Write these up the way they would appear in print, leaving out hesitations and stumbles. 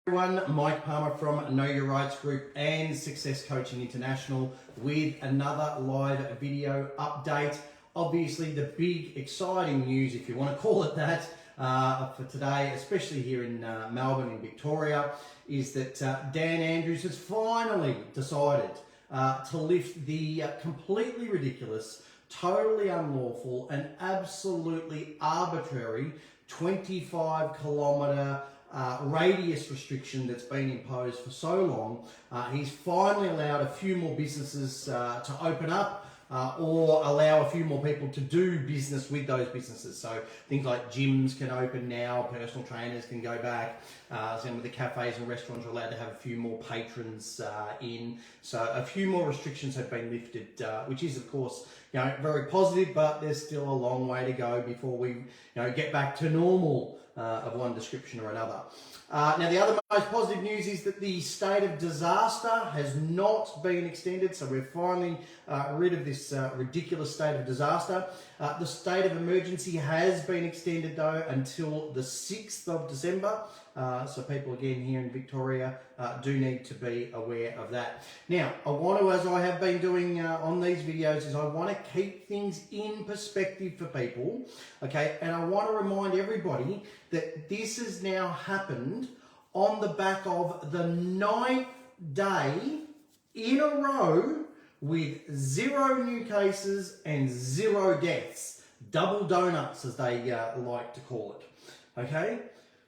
Everyone, Mike Palmer from Know Your Rights Group and Success Coaching International with another live video update. Obviously the big exciting news, if you want to call it that, for today, especially here in Melbourne in Victoria, is that Dan Andrews has finally decided to lift the completely ridiculous, totally unlawful and absolutely arbitrary 25-kilometre radius restriction that's been imposed for so long. He's finally allowed a few more businesses to open up or allow a few more people to do business with those businesses. So things like gyms can open now, personal trainers can go back, some of the cafes and restaurants are allowed to have a few more patrons in. So a few more restrictions have been lifted, which is of course very positive, but there's still a long way to go before we get back to normal of one description or another. Now, the other most positive news is that the state of disaster has not been extended, so we're finally rid of this ridiculous state of disaster. The state of emergency has been extended, though, until the 6th of December. So people, again, here in Victoria do need to be aware of that. Now, I want to, as I have been doing on these videos, is I want to keep things in perspective for people, okay? And I want to remind everybody that this has now happened on the back of the 9th day in a row with 0 new cases and 0 deaths. Double donuts, as they like to call it, okay?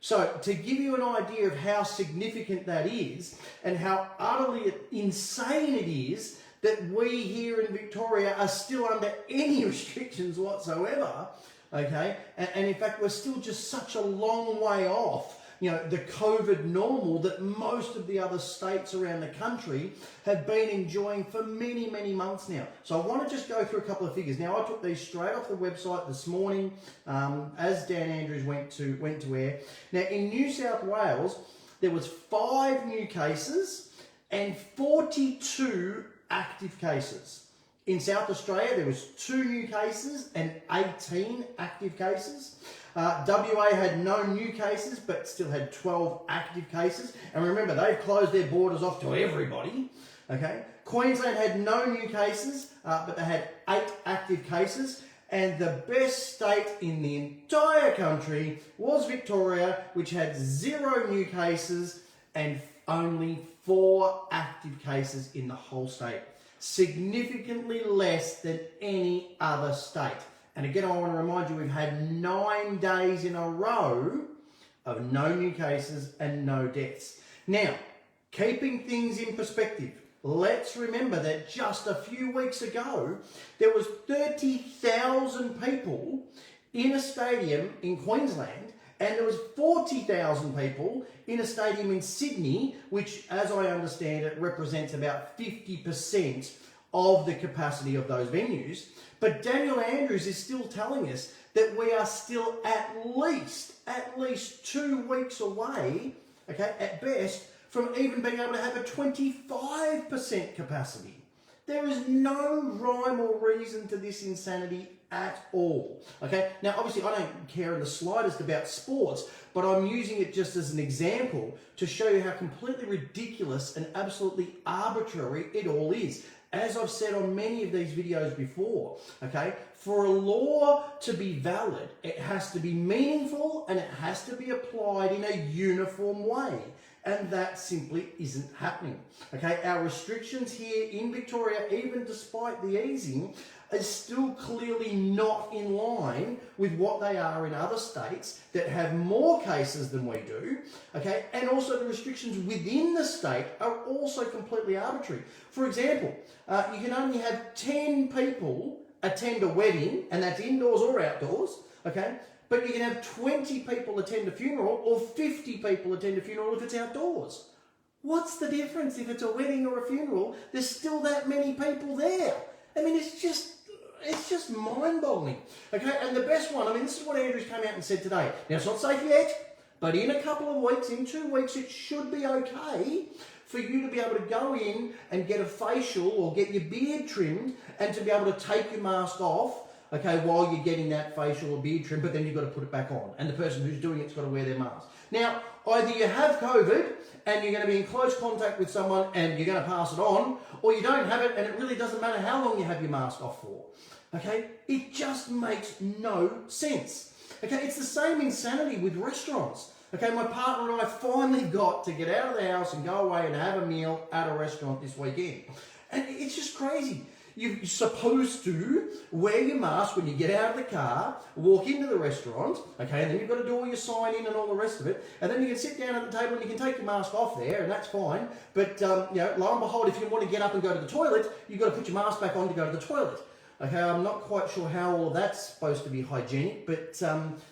So to give you an idea of how significant that is and how utterly insane it is that we here in Victoria are still under any restrictions whatsoever, okay? And in fact, we're still just such a long way off the COVID normal that most of the other states around the country have been enjoying for many, many months now. So I want to just go through a couple of figures. Now, I took these straight off the website this morning as Dan Andrews went to air. Now, in New South Wales, there was 5 new cases and 42 active cases. In South Australia, there was 2 new cases and 18 active cases. WA had no new cases, but still had 12 active cases. And remember, they've closed their borders off to everybody. Okay. Queensland had no new cases, but they had 8 active cases. And the best state in the entire country was Victoria, which had 0 new cases and only 4 active cases in the whole state. Significantly less than any other state. And again, I want to remind you, we've had 9 days in a row of no new cases and no deaths. Now, keeping things in perspective, let's remember that just a few weeks ago, there was 30,000 people in a stadium in Queensland, and there was 40,000 people in a stadium in Sydney, which, as I understand it, represents about 50% of the capacity of those venues. But Daniel Andrews is still telling us that we are still at least 2 weeks away, okay, at best, from even being able to have a 25% capacity. There is no rhyme or reason to this insanity at all, okay? Now, obviously, I don't care in the slightest about sports, but I'm using it just as an example to show you how completely ridiculous and absolutely arbitrary it all is. As I've said on many of these videos before, okay, for a law to be valid, it has to be meaningful and it has to be applied in a uniform way. And that simply isn't happening. Okay, our restrictions here in Victoria, even despite the easing, is still clearly not in line with what they are in other states that have more cases than we do, okay? And also the restrictions within the state are also completely arbitrary. For example, you can only have 10 people attend a wedding, and that's indoors or outdoors, okay? But you can have 20 people attend a funeral or 50 people attend a funeral if it's outdoors. What's the difference if it's a wedding or a funeral? There's still that many people there. I mean, it's just mind-boggling. Okay, and the best one, I mean, this is what Andrews came out and said today. Now, it's not safe yet, but in a couple of weeks, in 2 weeks, it should be okay for you to be able to go in and get a facial or get your beard trimmed and to be able to take your mask off, okay, while you're getting that facial or beard trim, but then you've got to put it back on. And the person who's doing it's got to wear their mask. Now, either you have COVID and you're going to be in close contact with someone and you're going to pass it on, or you don't have it and it really doesn't matter how long you have your mask off for. Okay? It just makes no sense. Okay? It's the same insanity with restaurants. Okay? My partner and I finally got to get out of the house and go away and have a meal at a restaurant this weekend. And it's just crazy. You're supposed to wear your mask when you get out of the car, walk into the restaurant, okay, and then you've got to do all your sign in and all the rest of it, and then you can sit down at the table and you can take your mask off there, and that's fine. But lo and behold, if you want to get up and go to the toilet, you've got to put your mask back on to go to the toilet. Okay, I'm not quite sure how all of that's supposed to be hygienic, but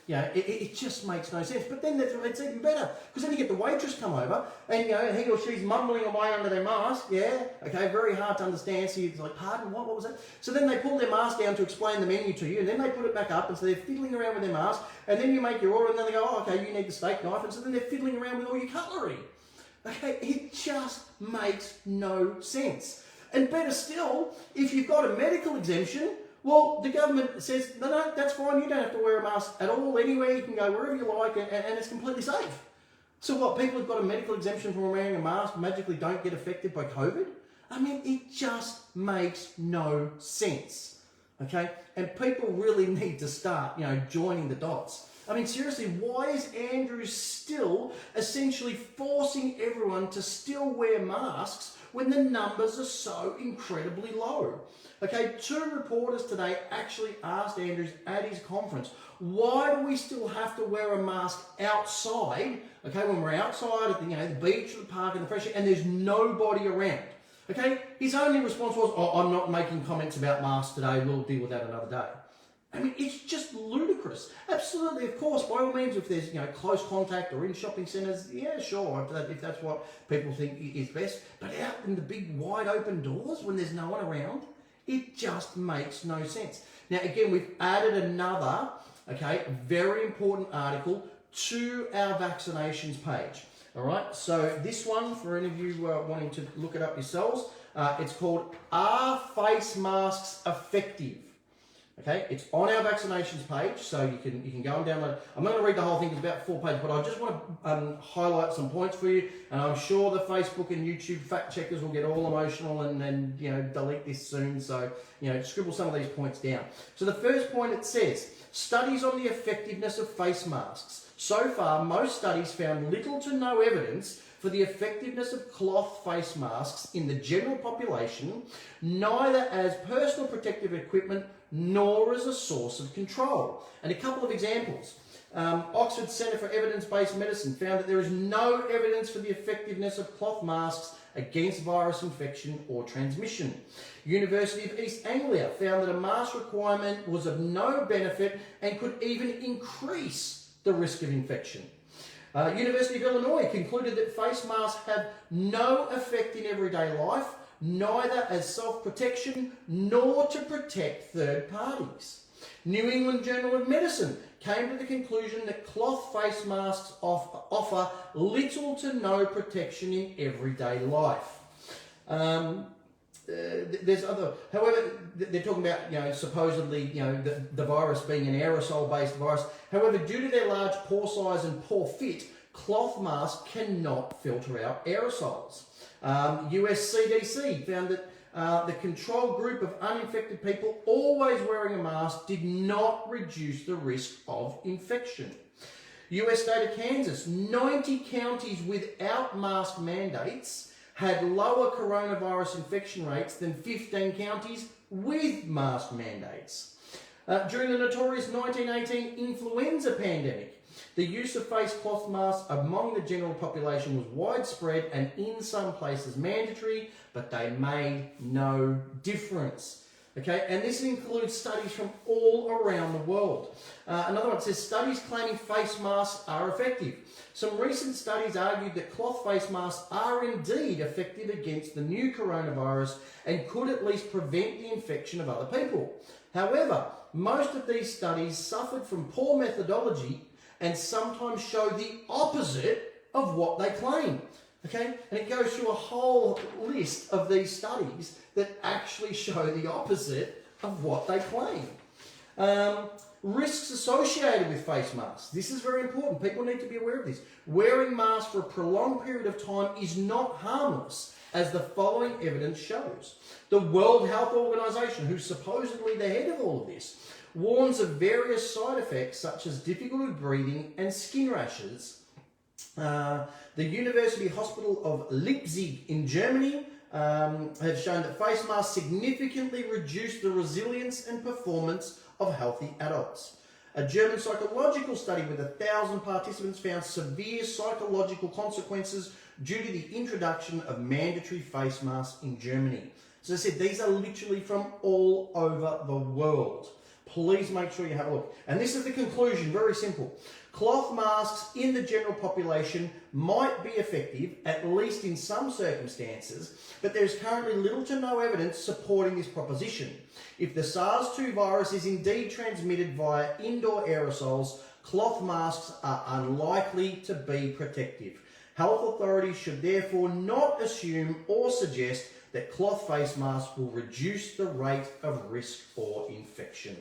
it just makes no sense. But then it's even better, because then you get the waitress come over, and he or she's mumbling away under their mask. Yeah, okay, very hard to understand. So you're like, pardon, what was that? So then they pull their mask down to explain the menu to you, and then they put it back up, and so they're fiddling around with their mask, and then you make your order, and then they go, oh, okay, you need the steak knife, and so then they're fiddling around with all your cutlery. Okay, it just makes no sense. And better still, if you've got a medical exemption, well, the government says, no, that's fine, you don't have to wear a mask at all, anywhere, you can go wherever you like, and it's completely safe. So what, people who've got a medical exemption from wearing a mask magically don't get affected by COVID? I mean, it just makes no sense, okay? And people really need to start, joining the dots. I mean, seriously, why is Andrew still essentially forcing everyone to still wear masks when the numbers are so incredibly low? Okay, 2 reporters today actually asked Andrews at his conference, why do we still have to wear a mask outside, okay, when we're outside at the beach or the park in the fresh air and there's nobody around? Okay, his only response was, oh, I'm not making comments about masks today, we'll deal with that another day. I mean, it's just ludicrous. Absolutely, of course, by all means, if there's close contact or in shopping centres, yeah, sure, if that's what people think is best. But out in the big wide open doors when there's no one around, it just makes no sense. Now, again, we've added another, very important article to our vaccinations page. All right, so this one, for any of you wanting to look it up yourselves, it's called Are Face Masks Effective? Okay, it's on our vaccinations page, so you can go and download it. I'm not going to read the whole thing, it's about 4 pages, but I just want to highlight some points for you, and I'm sure the Facebook and YouTube fact checkers will get all emotional and delete this soon, so scribble some of these points down. So the first point, it says, studies on the effectiveness of face masks. So far, most studies found little to no evidence for the effectiveness of cloth face masks in the general population, neither as personal protective equipment nor as a source of control. And a couple of examples. Oxford Centre for Evidence-Based Medicine found that there is no evidence for the effectiveness of cloth masks against virus infection or transmission. University of East Anglia found that a mask requirement was of no benefit and could even increase the risk of infection. University of Illinois concluded that face masks have no effect in everyday life, neither as self-protection nor to protect third parties. New England Journal of Medicine came to the conclusion that cloth face masks offer little to no protection in everyday life. There's other, however, they're talking about, supposedly, the virus being an aerosol-based virus. However, due to their large pore size and poor fit, cloth masks cannot filter out aerosols. US CDC found that the control group of uninfected people always wearing a mask did not reduce the risk of infection. US state of Kansas, 90 counties without mask mandates had lower coronavirus infection rates than 15 counties with mask mandates. During the notorious 1918 influenza pandemic, the use of face cloth masks among the general population was widespread and in some places mandatory, but they made no difference. Okay, and this includes studies from all around the world. Another one says studies claiming face masks are effective. Some recent studies argued that cloth face masks are indeed effective against the new coronavirus and could at least prevent the infection of other people. However, most of these studies suffered from poor methodology and sometimes show the opposite of what they claim. Okay, and it goes through a whole list of these studies that actually show the opposite of what they claim. risks associated with face masks. This is very important. People need to be aware of this. Wearing masks for a prolonged period of time is not harmless, as the following evidence shows. The World Health Organization, who's supposedly the head of all of this, warns of various side effects such as difficulty breathing and skin rashes. The University Hospital of Leipzig in Germany have shown that face masks significantly reduce the resilience and performance of healthy adults. A German psychological study with 1,000 participants found severe psychological consequences due to the introduction of mandatory face masks in Germany. So as I said, these are literally from all over the world. Please make sure you have a look. And this is the conclusion, very simple. Cloth masks in the general population might be effective, at least in some circumstances, but there is currently little to no evidence supporting this proposition. If the SARS-2 virus is indeed transmitted via indoor aerosols, cloth masks are unlikely to be protective. Health authorities should therefore not assume or suggest that cloth face masks will reduce the rate of risk for infection.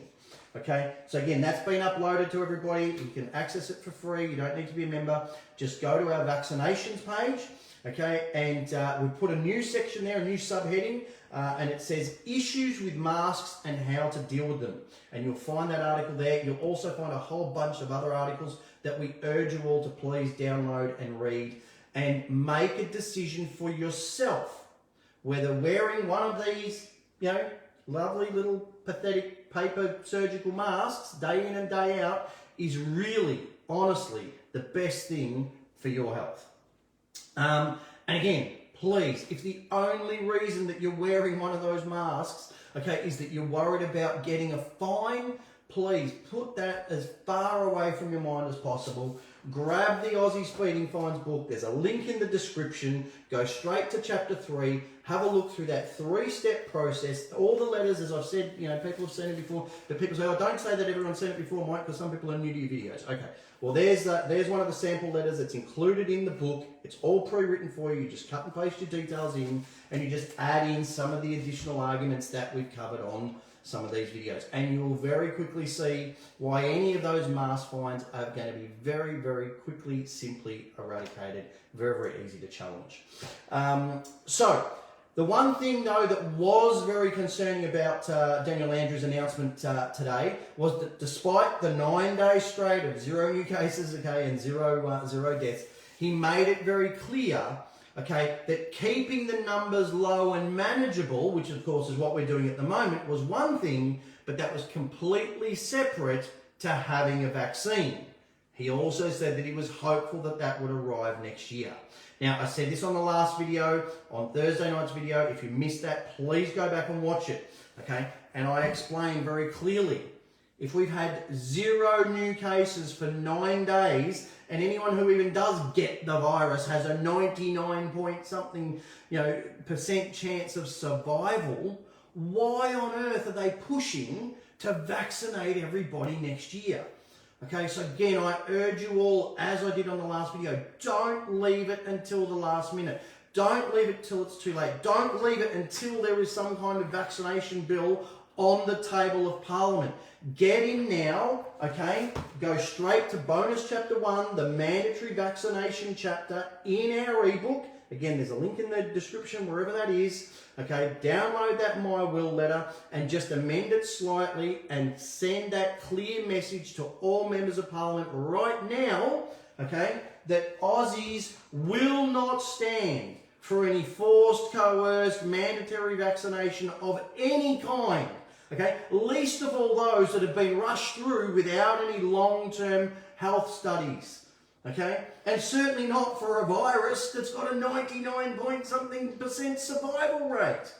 Okay, so again, that's been uploaded to everybody. You can access it for free. You don't need to be a member. Just go to our vaccinations page, okay, and we put a new section there, a new subheading, and it says issues with masks and how to deal with them. And you'll find that article there. You'll also find a whole bunch of other articles that we urge you all to please download and read and make a decision for yourself whether wearing one of these, lovely little pathetic paper surgical masks day in and day out is really, honestly, the best thing for your health. And again, please, if the only reason that you're wearing one of those masks, okay, is that you're worried about getting a fine, please put that as far away from your mind as possible. Grab the Aussie Speeding Fines book. There's a link in the description. Go straight to chapter 3. Have a look through that 3-step process. All the letters, as I've said, people have seen it before, but people say, oh, don't say that everyone's seen it before, Mike, because some people are new to your videos. Okay, well, there's one of the sample letters that's included in the book. It's all pre-written for you. You just cut and paste your details in, and you just add in some of the additional arguments that we've covered on some of these videos, and you will very quickly see why any of those mask fines are going to be very, very quickly, simply eradicated. Very, very easy to challenge. So the one thing though that was very concerning about Daniel Andrews' announcement today was that despite the 9 days straight of 0 new cases, okay, and zero deaths, he made it very clear, okay, that keeping the numbers low and manageable, which of course is what we're doing at the moment, was one thing, but that was completely separate to having a vaccine. He also said that he was hopeful that that would arrive next year. Now, I said this on the last video, on Thursday night's video. If you missed that, please go back and watch it, okay? And I explained very clearly, if we've had 0 new cases for 9 days, and anyone who even does get the virus has a 99 point something, % chance of survival, why on earth are they pushing to vaccinate everybody next year? Okay, so again, I urge you all, as I did on the last video, don't leave it until the last minute. Don't leave it till it's too late. Don't leave it until there is some kind of vaccination bill on the table of Parliament. Get in now, okay? Go straight to bonus chapter 1, the mandatory vaccination chapter in our ebook. Again, there's a link in the description, wherever that is. Okay, download that My Will letter and just amend it slightly and send that clear message to all members of Parliament right now, okay, that Aussies will not stand for any forced, coerced, mandatory vaccination of any kind. Okay, least of all those that have been rushed through without any long-term health studies. Okay, and certainly not for a virus that's got a 99 point something % survival rate.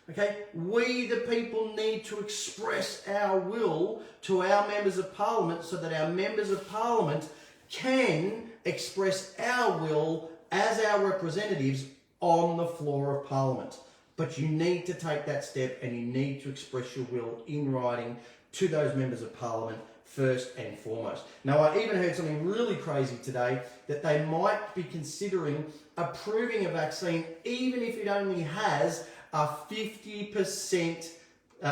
Okay, we the people need to express our will to our members of Parliament so that our members of Parliament can express our will as our representatives on the floor of Parliament. But you need to take that step and you need to express your will in writing to those members of Parliament first and foremost. Now, I even heard something really crazy today, that they might be considering approving a vaccine even if it only has a 50%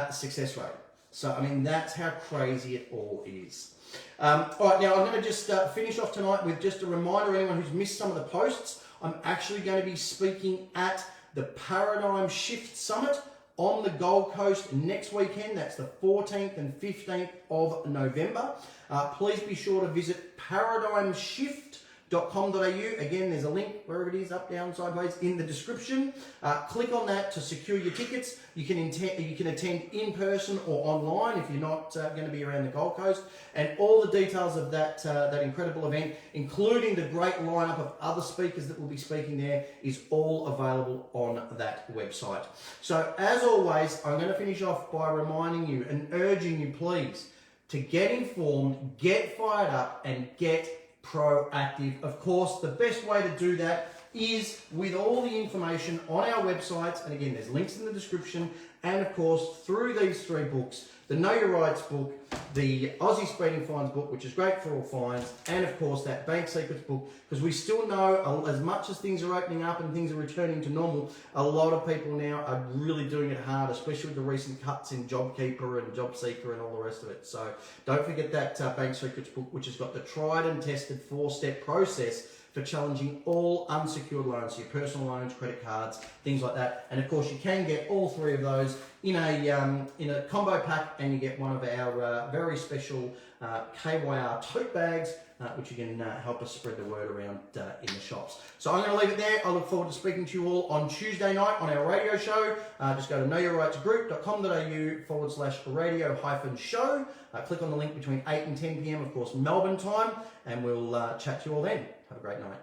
success rate. So, I mean, that's how crazy it all is. All right, now I'm going to just finish off tonight with just a reminder, anyone who's missed some of the posts, I'm actually going to be speaking at the Paradigm Shift Summit on the Gold Coast next weekend. That's the 14th and 15th of November. Please be sure to visit paradigmshift.com.au. Again, there's a link wherever it is, up, down, sideways, in the description. Click on that to secure your tickets. You can attend in person or online if you're not going to be around the Gold Coast. And all the details of that incredible event, including the great lineup of other speakers that will be speaking there, is all available on that website. So as always, I'm going to finish off by reminding you and urging you, please, to get informed, get fired up, and get proactive. Of course, the best way to do that is with all the information on our websites, and again, there's links in the description, and of course, through these 3 books, the Know Your Rights book, the Aussie Speeding Fines book, which is great for all fines, and of course, that Bank Secrets book, because we still know, as much as things are opening up and things are returning to normal, a lot of people now are really doing it hard, especially with the recent cuts in JobKeeper and JobSeeker and all the rest of it. So don't forget that Bank Secrets book, which has got the tried and tested 4-step process for challenging all unsecured loans, so your personal loans, credit cards, things like that. And of course, you can get all 3 of those in a combo pack, and you get one of our very special KYR tote bags, which you can help us spread the word around in the shops. So I'm going to leave it there. I look forward to speaking to you all on Tuesday night on our radio show. Just go to knowyourrightsgroup.com.au/radio-show. Click on the link between 8 and 10 p.m, of course, Melbourne time, and we'll chat to you all then. Have a great night.